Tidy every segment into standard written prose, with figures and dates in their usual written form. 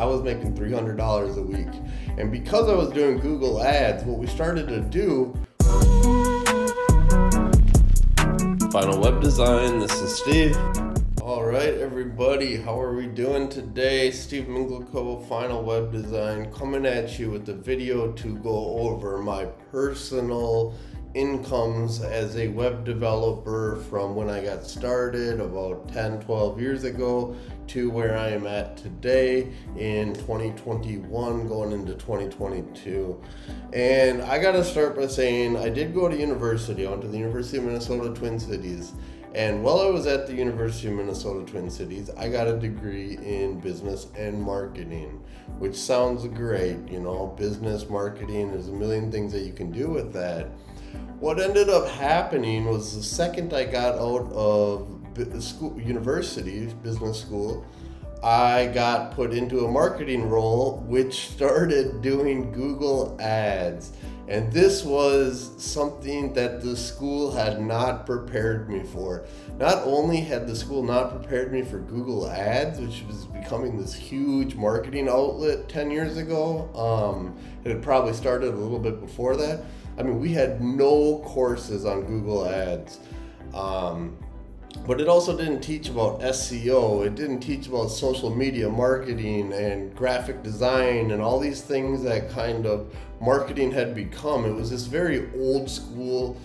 I was making $300 a week. And because I was doing Google Ads, what we started to do... Final Web Design, this is Steve. All right, everybody, how are we doing today? Steve Minglico, Final Web Design, coming at you with a video to go over my personal incomes as a web developer from when I got started about 10-12 years ago to where I am at today in 2021 going into 2022. And I gotta start by saying I did go to university. I went to the University of Minnesota Twin Cities, and while I was at the University of Minnesota Twin Cities, I got a degree in business and marketing, which sounds great, you know, business, marketing, there's a million things that you can do with that. What ended up happening was the second I got out of university, business school, I got put into a marketing role, which started doing Google Ads. And this was something that the school had not prepared me for. Not only had the school not prepared me for Google Ads, which was becoming this huge marketing outlet 10 years ago, it had probably started a little bit before that. I mean, we had no courses on Google Ads. But it also didn't teach about SEO. It didn't teach about social media marketing and graphic design and all these things that kind of marketing had become. It was this very old school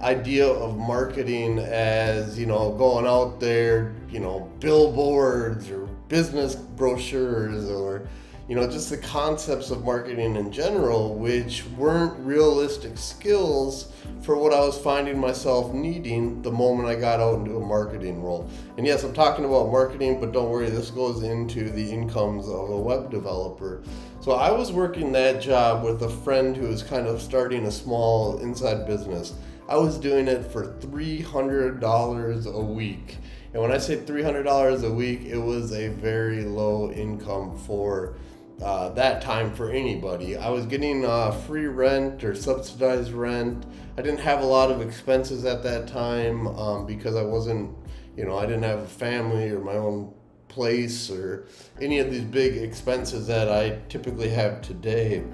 idea of marketing as, you know, going out there, you know, billboards or business brochures or, you know, just the concepts of marketing in general, which weren't realistic skills for what I was finding myself needing the moment I got out into a marketing role. And yes, I'm talking about marketing, but don't worry, this goes into the incomes of a web developer. So I was working that job with a friend who was kind of starting a small inside business. I was doing it for $300 a week. And when I say $300 a week, it was a very low income for that time for anybody. I was getting free rent or subsidized rent. I didn't have a lot of expenses at that time because I wasn't, you know, I didn't have a family or my own place or any of these big expenses that I typically have today.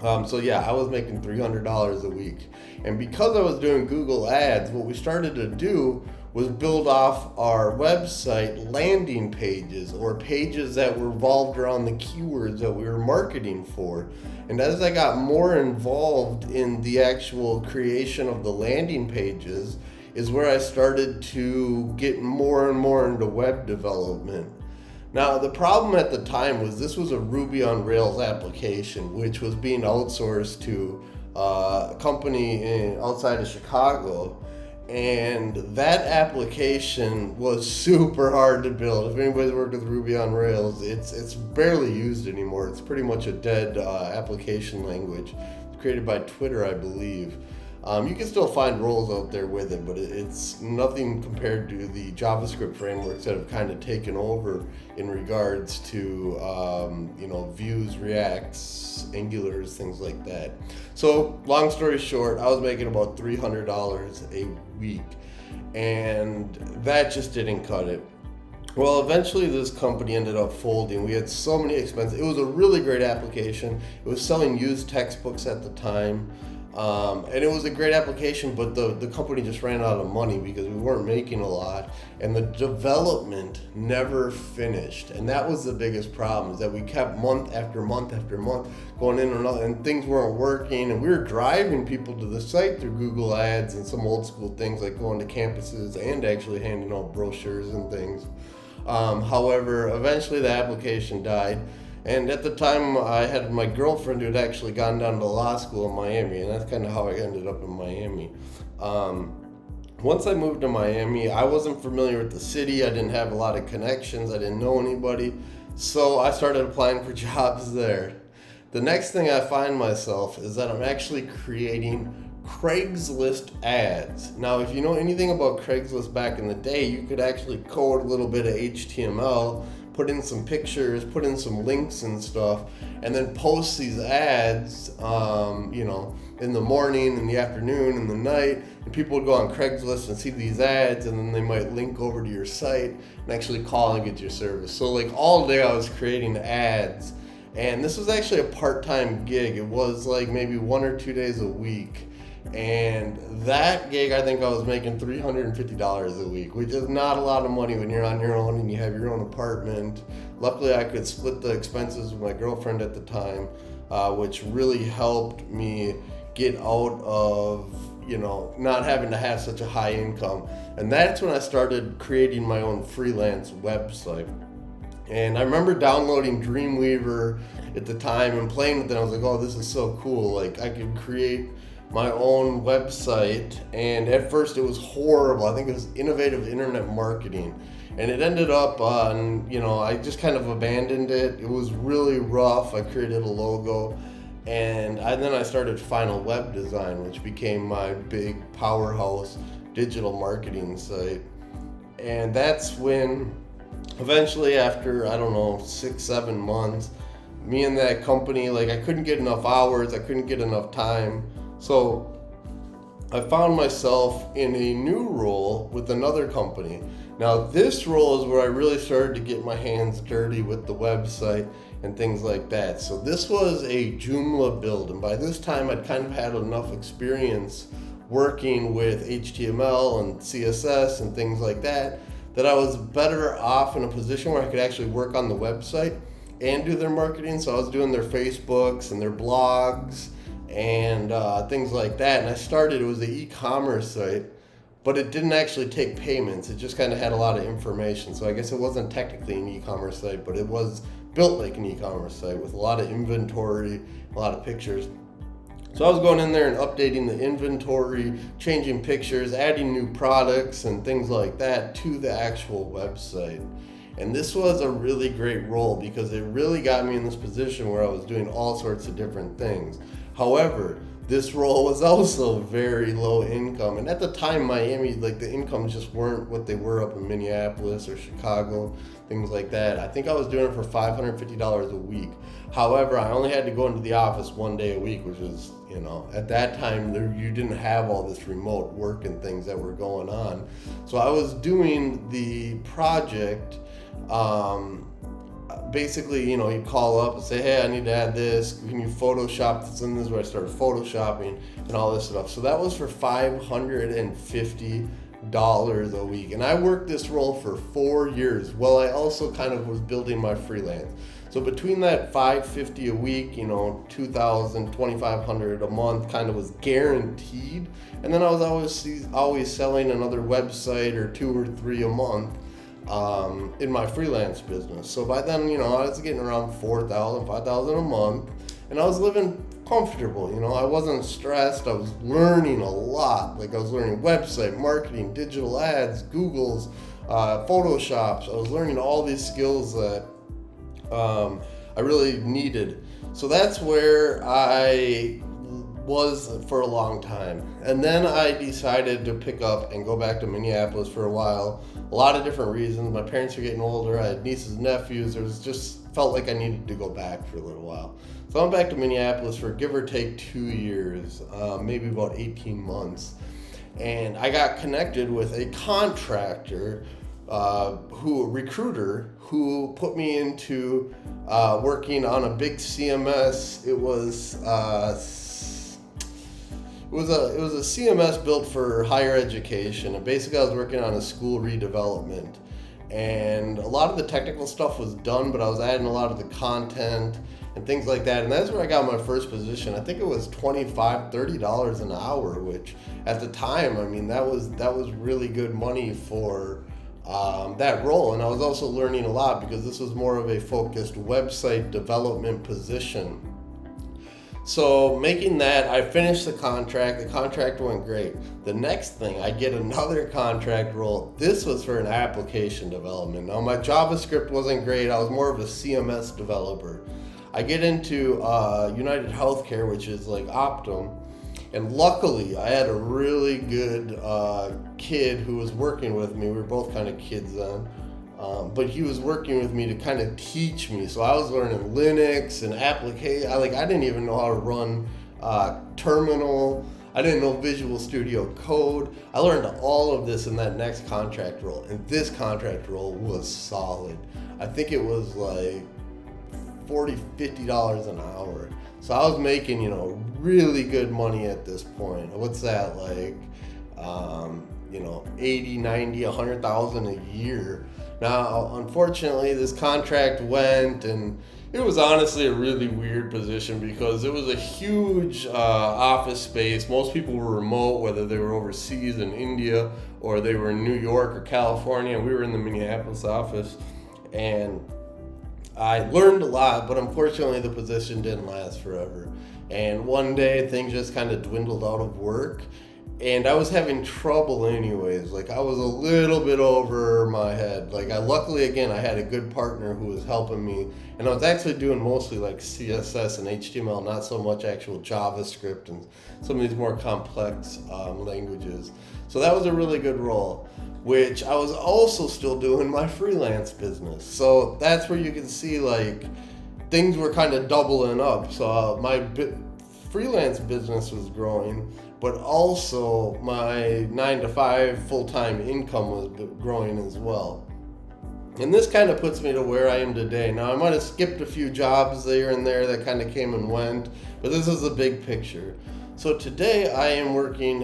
So yeah, I was making $300 a week. And because I was doing Google Ads, what we started to do was build off our website landing pages or pages that were revolved around the keywords that we were marketing for. And as I got more involved in the actual creation of the landing pages is where I started to get more and more into web development. Now, the problem at the time was this was a Ruby on Rails application, which was being outsourced to a company outside of Chicago. And that application was super hard to build. If anybody's worked with Ruby on Rails, it's barely used anymore. It's pretty much a dead application language. It's created by Twitter, I believe. You can still find roles out there with it, but it's nothing compared to the JavaScript frameworks that have kind of taken over in regards to Vues, Reacts, Angulars, things like that. So long story short, I was making about $300 a week, and that just didn't cut it. Well, eventually this company ended up folding. We had so many expenses. It was a really great application. It was selling used textbooks at the time. And it was a great application, but the company just ran out of money because we weren't making a lot, and the development never finished. And that was the biggest problem, is that we kept month after month after month going in and out, and things weren't working, and we were driving people to the site through Google Ads and some old school things like going to campuses and actually handing out brochures and things. However, eventually the application died. And at the time, I had my girlfriend who had actually gone down to law school in Miami, and that's kind of how I ended up in Miami. Once I moved to Miami, I wasn't familiar with the city. I didn't have a lot of connections. I didn't know anybody. So I started applying for jobs there. The next thing I find myself is that I'm actually creating Craigslist ads. Now, if you know anything about Craigslist back in the day, you could actually code a little bit of HTML, put in some pictures, put in some links and stuff, and then post these ads, in the morning, in the afternoon, in the night, and people would go on Craigslist and see these ads, and then they might link over to your site and actually call and get your service. So like all day I was creating ads, and this was actually a part-time gig. It was like maybe 1 or 2 days a week. And that gig, I think I was making $350 a week, which is not a lot of money when you're on your own and you have your own apartment. Luckily, I could split the expenses with my girlfriend at the time, which really helped me get out of, not having to have such a high income. And that's when I started creating my own freelance website. And I remember downloading Dreamweaver at the time and playing with it. I was like, oh, this is so cool. Like, I could create my own website, and at first it was horrible. I think it was Innovative Internet Marketing, and it ended up on, I just kind of abandoned it. It was really rough. I created a logo, and then I started Final Web Design, which became my big powerhouse digital marketing site. And that's when eventually, after 6-7 months, me and that company, I couldn't get enough hours, I couldn't get enough time. So I found myself in a new role with another company. Now this role is where I really started to get my hands dirty with the website and things like that. So this was a Joomla build, and by this time I'd kind of had enough experience working with HTML and CSS and things like that I was better off in a position where I could actually work on the website and do their marketing. So I was doing their Facebooks and their blogs and things like that. And it was an e-commerce site, but it didn't actually take payments. It just kind of had a lot of information. So I guess it wasn't technically an e-commerce site, but it was built like an e-commerce site with a lot of inventory, a lot of pictures. So I was going in there and updating the inventory, changing pictures, adding new products and things like that to the actual website. And this was a really great role because it really got me in this position where I was doing all sorts of different things. However, this role was also very low income. And at the time, Miami, the incomes just weren't what they were up in Minneapolis or Chicago, things like that. I think I was doing it for $550 a week. However, I only had to go into the office 1 day a week, which was, at that time, you didn't have all this remote work and things that were going on. So I was doing the project, basically, you'd call up and say, hey, I need to add this. Can you Photoshop this? And this is where I started Photoshopping and all this stuff. So that was for $550 a week. And I worked this role for 4 years while I also kind of was building my freelance. So between that $550 a week, $2,000, $2,500 a month kind of was guaranteed. And then I was always selling another website or 2 or 3 a month in my freelance business. So by then, I was getting around $4,000, $5,000 a month, and I was living comfortable. I wasn't stressed. I was learning a lot. I was learning website marketing, digital ads, Google's, Photoshops. I was learning all these skills that I really needed. So that's where I was for a long time. And then I decided to pick up and go back to Minneapolis for a while. A lot of different reasons. My parents were getting older. I had nieces and nephews. Felt like I needed to go back for a little while. So I'm back to Minneapolis for give or take 2 years, maybe about 18 months. And I got connected with a contractor, a recruiter who put me into working on a big CMS. It was a CMS built for higher education, and basically I was working on a school redevelopment. And a lot of the technical stuff was done, but I was adding a lot of the content and things like that. And that's where I got my first position. I think it was $25, $30 an hour, which at the time, that was really good money for that role. And I was also learning a lot because this was more of a focused website development position. So making that, I finished the contract. The contract went great. The next thing, I get another contract role. This was for an application development. Now my JavaScript wasn't great. I was more of a CMS developer. I get into United Healthcare, which is like Optum. And luckily, I had a really good kid who was working with me. We were both kind of kids then. But he was working with me to kind of teach me. So I was learning Linux and application. I didn't even know how to run terminal. I didn't know Visual Studio Code. I learned all of this in that next contract role. And this contract role was solid. I think it was like $40, $50 an hour. So I was making, really good money at this point. What's that, like, 80, 90, 100,000 a year. Now, unfortunately, this contract went, and it was honestly a really weird position because it was a huge office space. Most people were remote, whether they were overseas in India or they were in New York or California. We were in the Minneapolis office, and I learned a lot, but unfortunately the position didn't last forever. And one day things just kind of dwindled out of work. And I was having trouble anyways. Like, I was a little bit over my head. Like, luckily, again, I had a good partner who was helping me. And I was actually doing mostly like CSS and HTML, not so much actual JavaScript and some of these more complex languages. So that was a really good role, which I was also still doing my freelance business. So that's where you can see, like, things were kind of doubling up. So my freelance business was growing, but also my 9-to-5 full-time income was growing as well. And this kind of puts me to where I am today. Now, I might have skipped a few jobs there and there that kind of came and went, but this is the big picture. So today I am working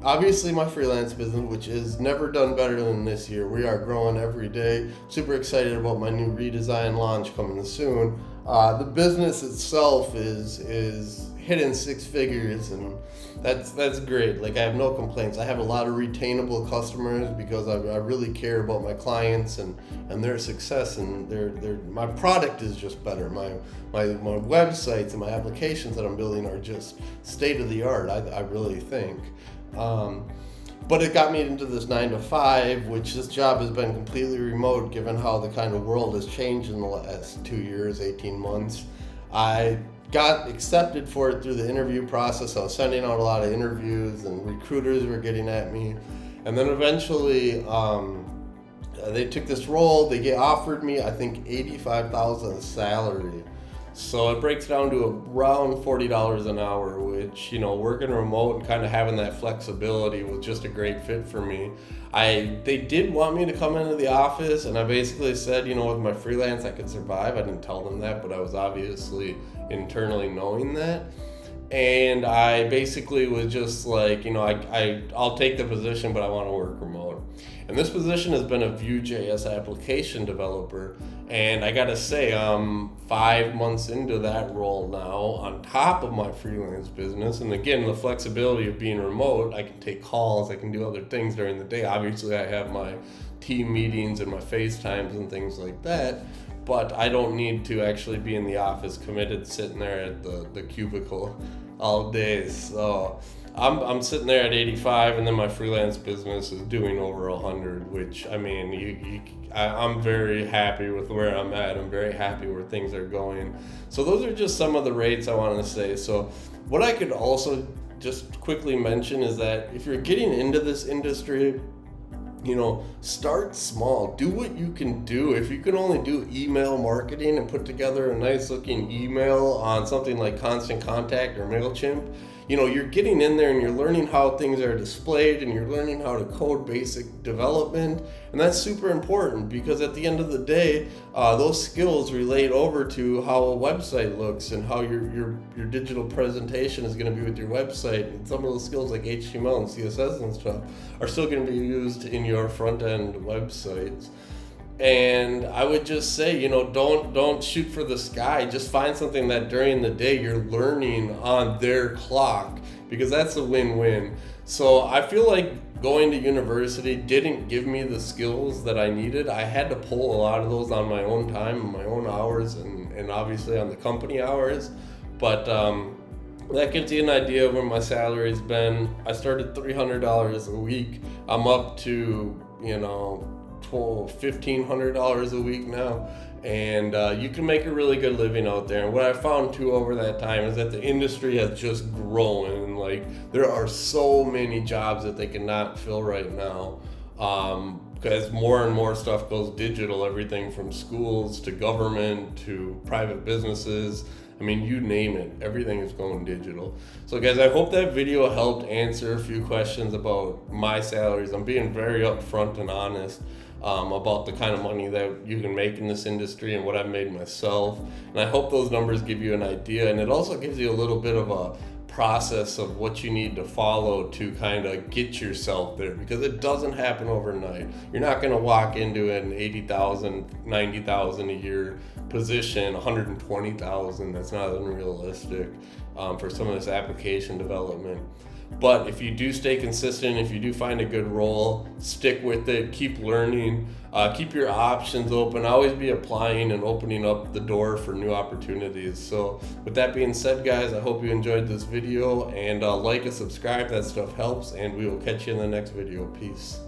obviously my freelance business, which is never done better than this year. We are growing every day. Super excited about my new redesign launch coming soon. The business itself is hitting six figures, and that's great. Like, I have no complaints. I have a lot of retainable customers because I really care about my clients and their success, and my product is just better. My websites and my applications that I'm building are just state of the art, I really think. But it got me into this 9-to-5, which this job has been completely remote given how the kind of world has changed in the last 2 years, 18 months. I got accepted for it through the interview process. I was sending out a lot of interviews and recruiters were getting at me. And then eventually they took this role. They offered me, I think, $85,000 salary. So it breaks down to around $40 an hour, which, working remote and kind of having that flexibility was just a great fit for me. They did want me to come into the office, and I basically said, with my freelance I could survive. I didn't tell them that, but I was obviously internally knowing that. And I basically was just like, I'll take the position, but I want to work remote. And this position has been a Vue JS application developer. And I gotta say, I'm 5 months into that role now on top of my freelance business. And again, the flexibility of being remote, I can take calls, I can do other things during the day. Obviously, I have my team meetings and my FaceTimes and things like that. But I don't need to actually be in the office committed, sitting there at the cubicle all day. So I'm sitting there at 85, and then my freelance business is doing over 100, which, I'm very happy with where I'm at. I'm very happy where things are going. So those are just some of the rates I want to say. So what I could also just quickly mention is that if you're getting into this industry, start small. Do what you can do. If you can only do email marketing and put together a nice looking email on something like Constant Contact or MailChimp, you're getting in there and you're learning how things are displayed, and you're learning how to code basic development. And that's super important because at the end of the day, those skills relate over to how a website looks and how your digital presentation is going to be with your website. And some of those skills like HTML and CSS and stuff are still going to be used in your front-end websites. And I would just say, don't shoot for the sky. Just find something that during the day you're learning on their clock, because that's a win-win. So I feel like going to university didn't give me the skills that I needed. I had to pull a lot of those on my own time and my own hours, and obviously on the company hours. But that gives you an idea of where my salary's been. I started $300 a week. I'm up to, $1,500 a week now, and you can make a really good living out there. And what I found too over that time is that the industry has just grown, and like there are so many jobs that they cannot fill right now. Because more and more stuff goes digital, everything from schools to government to private businesses. I mean, you name it, everything is going digital. So guys, I hope that video helped answer a few questions about my salaries. I'm being very upfront and honest about the kind of money that you can make in this industry and what I've made myself. And I hope those numbers give you an idea, and it also gives you a little bit of a process of what you need to follow to kind of get yourself there, because it doesn't happen overnight. You're not going to walk into an 80,000, 90,000 a year position, 120,000. That's not unrealistic for some of this application development. But if you do stay consistent, if you do find a good role, stick with it, keep learning, keep your options open, always be applying and opening up the door for new opportunities. So with that being said, guys, I hope you enjoyed this video, and like and subscribe, that stuff helps, and we will catch you in the next video. Peace.